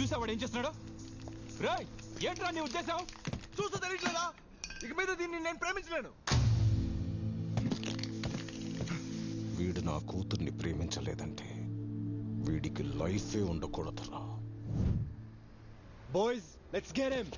చూసావాడు ఏం చేస్తున్నాడు? రేయ్, ఏంట్రా నీ ఉద్దేశం? చూస్తూ తెలియట్లేదా? ఇక మీద దీన్ని నేను ప్రేమించలేను. వీడు నా కూతుర్ని ప్రేమించలేదంటే వీడికి లైఫే ఉండకూడదురా. Boys, let's get him.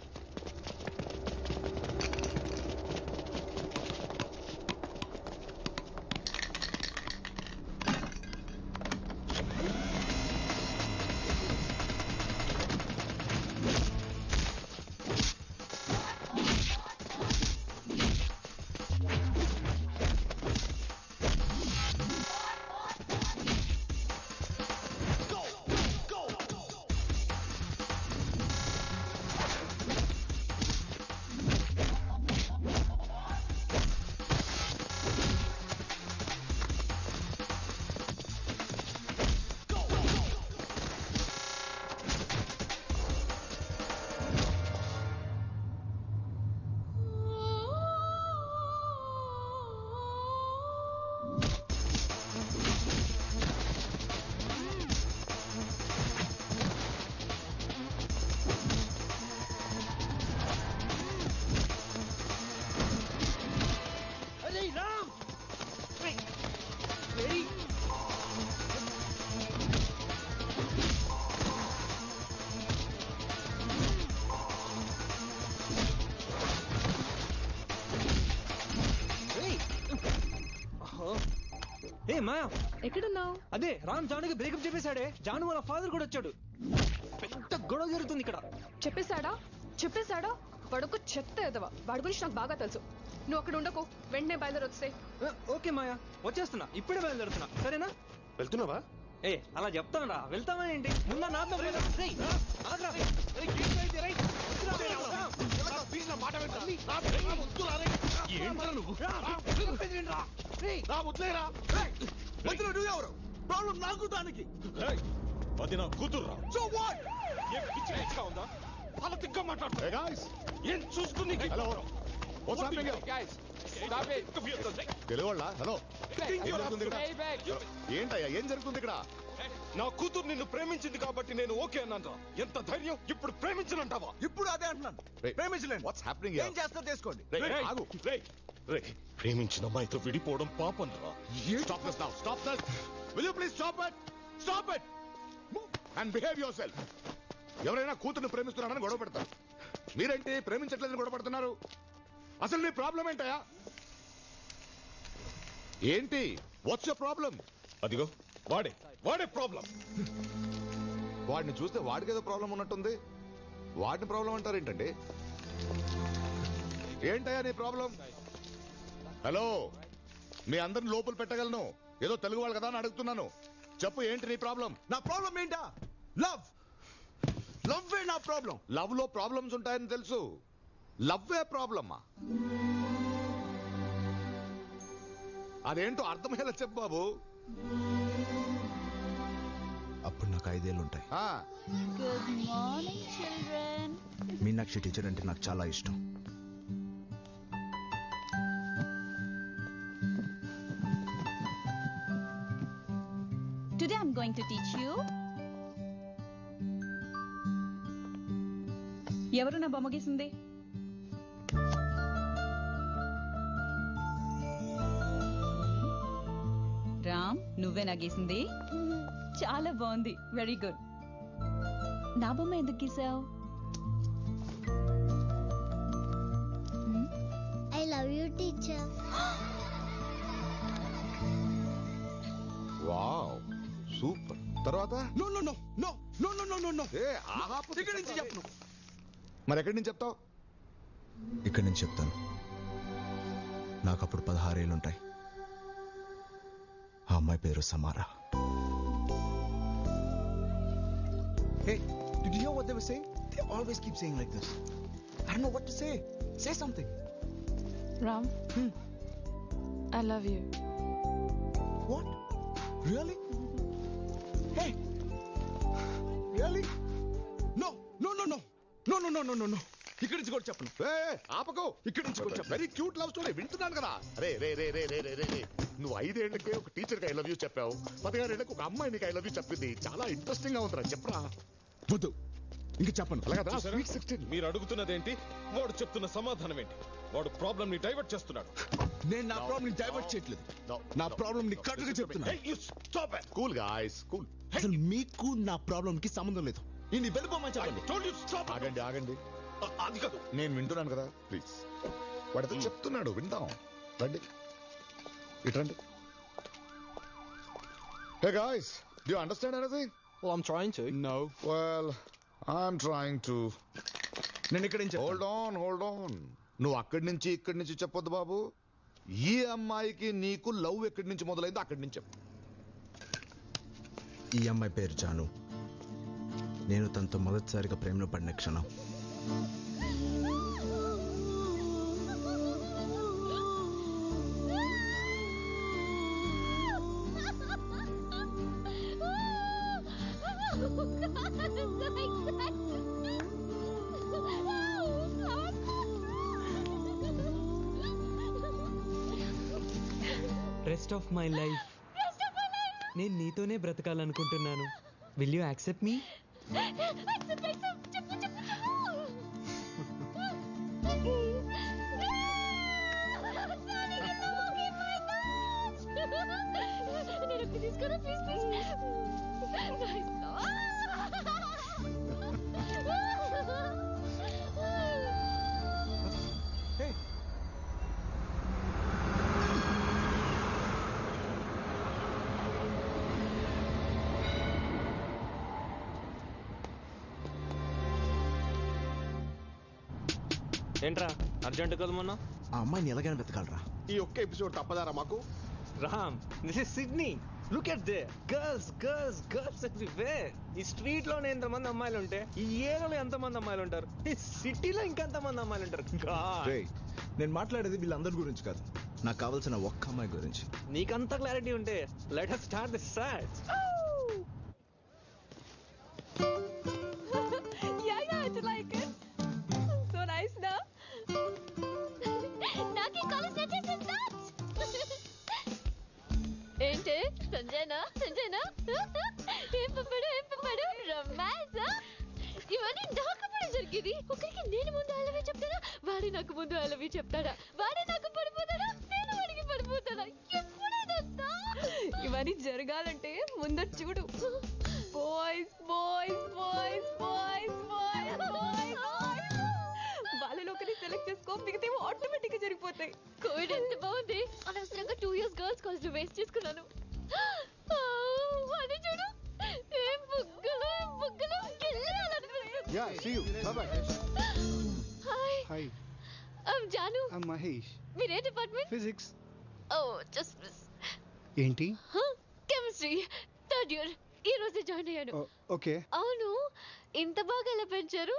ఏ మాయా, ఎక్కడున్నావు? అదే రామ్ జానుకి బ్రేకప్ చెప్పేశాడే. జాను వాళ్ళ ఫాదర్ కూడా వచ్చాడు. పెద్ద గొడవ జరుగుతుంది ఇక్కడ. చెప్పేశాడా? వాడొక చెత్త ఎదవా. వాడి గురించి నాకు బాగా తెలుసు. నువ్వు అక్కడ ఉండకు, వెంటనే బయలుదేరి వస్తే. ఓకే మాయా, వచ్చేస్తున్నా. ఇప్పుడే బయలుదేరుతున్నా, సరేనా? వెళ్తున్నావా? ఏ అలా చెప్తానరా, వెళ్తావా ఏంటి? ముందు నాతో ఎవరు ప్రాబ్లం నాకు దానికి. అది నా కూతుర్రా. So what? ఏం పిచ్చి పిచ్చిగా ఉందా? అలా తిక్క మాట్లాడుతున్నా. ఏం చూస్తుంది? తెలుగుళ్ళ హలో, ఏంటయ్యా ఏం జరుగుతుంది ఇక్కడ? నా కూతురు నిన్ను ప్రేమించింది కాబట్టి నేను ఓకే అన్నాను. ఎంత ధైర్యం! ఇప్పుడు ప్రేమించనంటావా? ఇప్పుడు అదే అంటున్నాను, ప్రేమించలేను. What's happening? ఏం చేస్తా చేసుకోండి. ఆగు. ప్రేమించిన అమ్మాయితో విడిపోవడం పాపం రా. Stop this now. Stop this. Will you please stop it? Stop it. And behave yourself. ఎవరైనా కూతుర్ని ప్రేమిస్తున్నారని గొడవ పెడతారు. మీరేంటి ప్రేమించట్లేదని గొడవ పడుతున్నారు? అసలు నీ ప్రాబ్లం ఏంటయా? ఏంటి? What's your problem? అదిగో వాడే ప్రాబ్లం. వాడిని చూస్తే వాడికి ఏదో ప్రాబ్లం ఉన్నట్టుంది. వాడిని ప్రాబ్లం అంటారేంటండి? ఏంటయ్యా నీ ప్రాబ్లం? హలో, మీ అందరిని లోపల పెట్టగలను. ఏదో తెలుగు వాళ్ళు కదా అని అడుగుతున్నాను. చెప్పు, ఏంటి నీ ప్రాబ్లం? నా ప్రాబ్లం ఏంటా? లవ్ ఏ నా ప్రాబ్లం. లవ్ లో ప్రాబ్లమ్స్ ఉంటాయని తెలుసు. లవ్ ఏ ప్రాబ్లమ్మా? అదేంటో అర్థమయ్యేలా చెప్పు బాబు. అప్పుడు నాకు 5 ఏళ్ళు ఉంటాయి. Good morning children. Meenakshi teacher అంటే నాకు చాలా ఇష్టం. Today I'm going to teach you. ఎవరు నా బొమ్మ గీసింది? రామ్, నువ్వే నా గీసింది? చాలా బాగుంది, వెరీ గుడ్. నా బొమ్మ ఎందుకు గీసావు? I love you, teacher. Wow, super. తర్వాత no no no no no no no no no. ఇక్కడి నుంచి చెప్పు. మరి ఎక్కడి నుంచి చెప్తావు? ఇక్కడి నుంచి చెప్తాను. నాకు అప్పుడు 16 ఏళ్ళు ఉంటాయి. ఆ అమ్మాయి పేరు సమారా. Hey, did you hear what they were saying? They always keep saying like this. I don't know what to say. Say something. Ram, I love you. What? Really? Hey. Really? No, no, no, no. No, no, no, no, no, no. ఇక్కడి నుంచి కూడా చెప్పను. ఆపకు. ఇక్కడి నుంచి కూడా చెప్పను. Very cute love story వింటున్నాను కదా. రే రే రే రే రే రే రే నువ్వు 5 ఏళ్లకే ఒక టీచర్కి ఐ లవ్ యూ చెప్పావు. 16 ఏళ్లకు ఒక అమ్మాయి నీకు ఐ లవ్ యూ చెప్పింది. చాలా ఇంట్రెస్టింగ్ గా ఉందిరా, చెప్పరా. వద్దు, ఇంక చెప్పను. చూసారా? మీరు అడుగుతున్నదేంటి, వాడు చెప్తున్న సమాధానం ఏంటి? వాడు ప్రాబ్లం ని డైవర్ట్ చేస్తున్నాడు. నేను నా ప్రాబ్లం డైవర్ట్ చేయట్లేదు. నా ప్రాబ్లం ని కరెక్ట్గా చెప్తున్నా. Hey, you stop it. Cool guys cool. అసలు మీకు నా ప్రాబ్లం కి సంబంధం లేదు. ఇది వెళ్ళిపోమని I చెప్పండి. told you stop it. ఆగండి ఆగండి, అది కాదు. నేను వింటున్నాను కదా, ప్లీజ్. వాడితో చెప్తున్నాడు, విందాం. రండి, ఇట్రండి. Hey guys, do you understand anything? Well, I'm trying to. No. Well, I'm trying to. నేను ఇక్కడ ఏం హోల్డ్ ఆన్. నువ్వు అక్కడి నుంచి ఇక్కడి నుంచి చెప్పొద్దు బాబు. ఈ అమ్మాయికి నీకు లవ్ ఎక్కడి నుంచి మొదలైందో అక్కడి నుంచి చెప్పు. ఈ అమ్మాయి పేరు జాను. నేను తనతో మొదటిసారిగా ప్రేమలో పడిన క్షణం. రెస్ట్ ఆఫ్ మై లైఫ్ నేను నీతోనే బ్రతకాలనుకుంటున్నాను. Will you accept me? ఏంట్రా అర్జెంట్ కదా మొన్న? ఆ అమ్మాయిని ఎలాగైనా వెతకాలరా. ఈ ఒక్క ఎపిసోడ్ తప్పదారా మాకు? Ram, this is Sydney. Look at they girls girls girls everywhere. ఈ స్ట్రీట్ లోనే ఎంతమంది అమ్మాయిలు ఉంటే ఈ ఏరియాలో ఎంతమంది అమ్మాయిలు ఉంటారు? ఈ సిటీలో ఇంకెంతమంది అమ్మాయిలు ఉంటారు? God. నేను మాట్లాడేది వీళ్ళందరి గురించి కాదు, నాకు కావాల్సిన ఒక్క అమ్మాయి గురించి. నీకంత క్లారిటీ ఉంటే let us start the search. Yeah, I like it. So nice, na? నాకే కాలేజ్ నచ్చేసింది. ఏంటి సంజయనా? ఏం పంపాడు రొమాన్స్? ఇవన్నీ నాకప్పుడు జరిగేది. ఒకరికి నేను ముందు ఐ లవ్ యూ చెప్తాడా, వాడే నాకు ముందు ఐ లవ్ యూ చెప్తాడా, వాడే నాకు పడిపోతాడా, నేను వాడికి పడిపోతాడా? ఎప్పుడైనా ఇవన్నీ జరగాలంటే ముందర చూడు. Boys boys boys boys boys boys వాళ్ళలో ఒకరిని సెలెక్ట్ చేసుకో, మిగతా ఆటోమేటిక్ గా జరిగిపోతాయి. కోవిడ్ ఎంత బాగుంది. అనవసరంగా 2 years గర్ల్స్ కాలేజ్ లో వేస్ట్ చేసుకున్నాను. అది చూడు, ఏం బుగ్గలు Yeah, see you. Bye-bye. Hi, Hi, Janu. I'm Mahesh. మీరే డిపార్ట్మెంట్? Physics. ఓ జస్ట్ మిస్. ఏంటి? Chemistry 3rd year. ఈ రోజే జాయిన్ అయ్యాను. ఓకే, అవును, ఇంత బాగా ఎలా పెంచారు?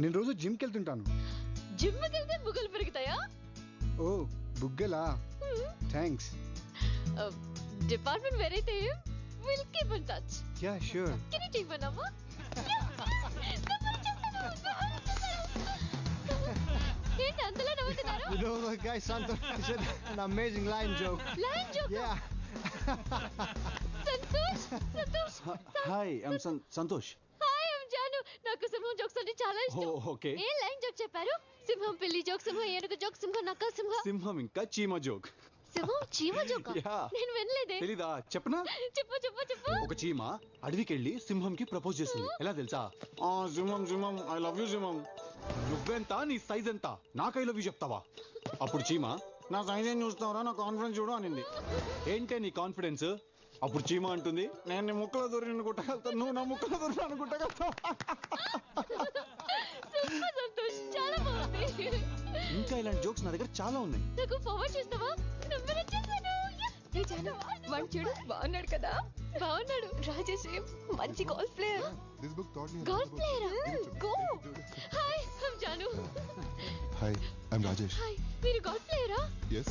నేను రోజు జిమ్కి వెళ్తుంటాను. జిమ్కి వెళ్తే బుగ్గలు పెరుగుతాయా? ఓ బుగ్గలా, థ్యాంక్స్. డిపార్ట్మెంట్ వేరైతే will keep in touch. Yeah sure. Can you take my number? ఏంటి అంతలా నవ్వుతున్నారు? You know the guy Santosh said an amazing line joke. Line joke. Yeah. Santosh. Hi I'm Santosh. Hi, I'm Janu. నాకు సింహం జోక్స్ అంటే చాలా ఇష్టం. Okay. ఏ line joke చెప్పారు? సింహం పిల్లి జోక్, సింహం ఏనుగు జోక్, సింహం నక్క సింహం. సింహం ఇంకా చీమ జోక్. సింహం చీమ జోక్? Yeah. నేను వినలేదే. తెలీదా? చెప్పనా? చెప్పు. ఒక చీమ అడవికి వెళ్ళి సింహంకి ప్రపోజ్ చేస్తుంది. ఎలా తెలుసా? సింహం ఐ లవ్ యూ సింహం. నువ్వెంత, నీ సైజ్ ఎంత, నాకు ఐ లవ్ యూ చెప్తావా? అప్పుడు చీమ, నా సైజ్ ఏం చూస్తావరా, నా కాన్ఫిడెన్స్ చూడు అనింది. ఏంటే నీ కాన్ఫిడెన్స్? అప్పుడు చీమ అంటుంది, నేను నీ ముక్కలో దూరి నిన్ను గుట్టగలుగుతాను, నువ్వు నా ముక్కలో దూరి నన్ను గుట్టగలుగుతావు. సంతోష్, చాలా బాగుంది. ఇంకా ఇలాంటి జోక్స్ నా దగ్గర చాలా ఉన్నాయి. నాకు ఫార్వర్డ్ చేస్తావా? నంబర్ వచ్చేసాను. ఏ జాను, వాడు చూడు బాగున్నాడు కదా? బాగున్నాడు. రాజేష్ మంచి golf player. Golf player. Go. Hi, I'm Janu. Hi, I'm Rajesh. Hi, మీరు గోల్ఫ్ ప్లేయరా? Yes.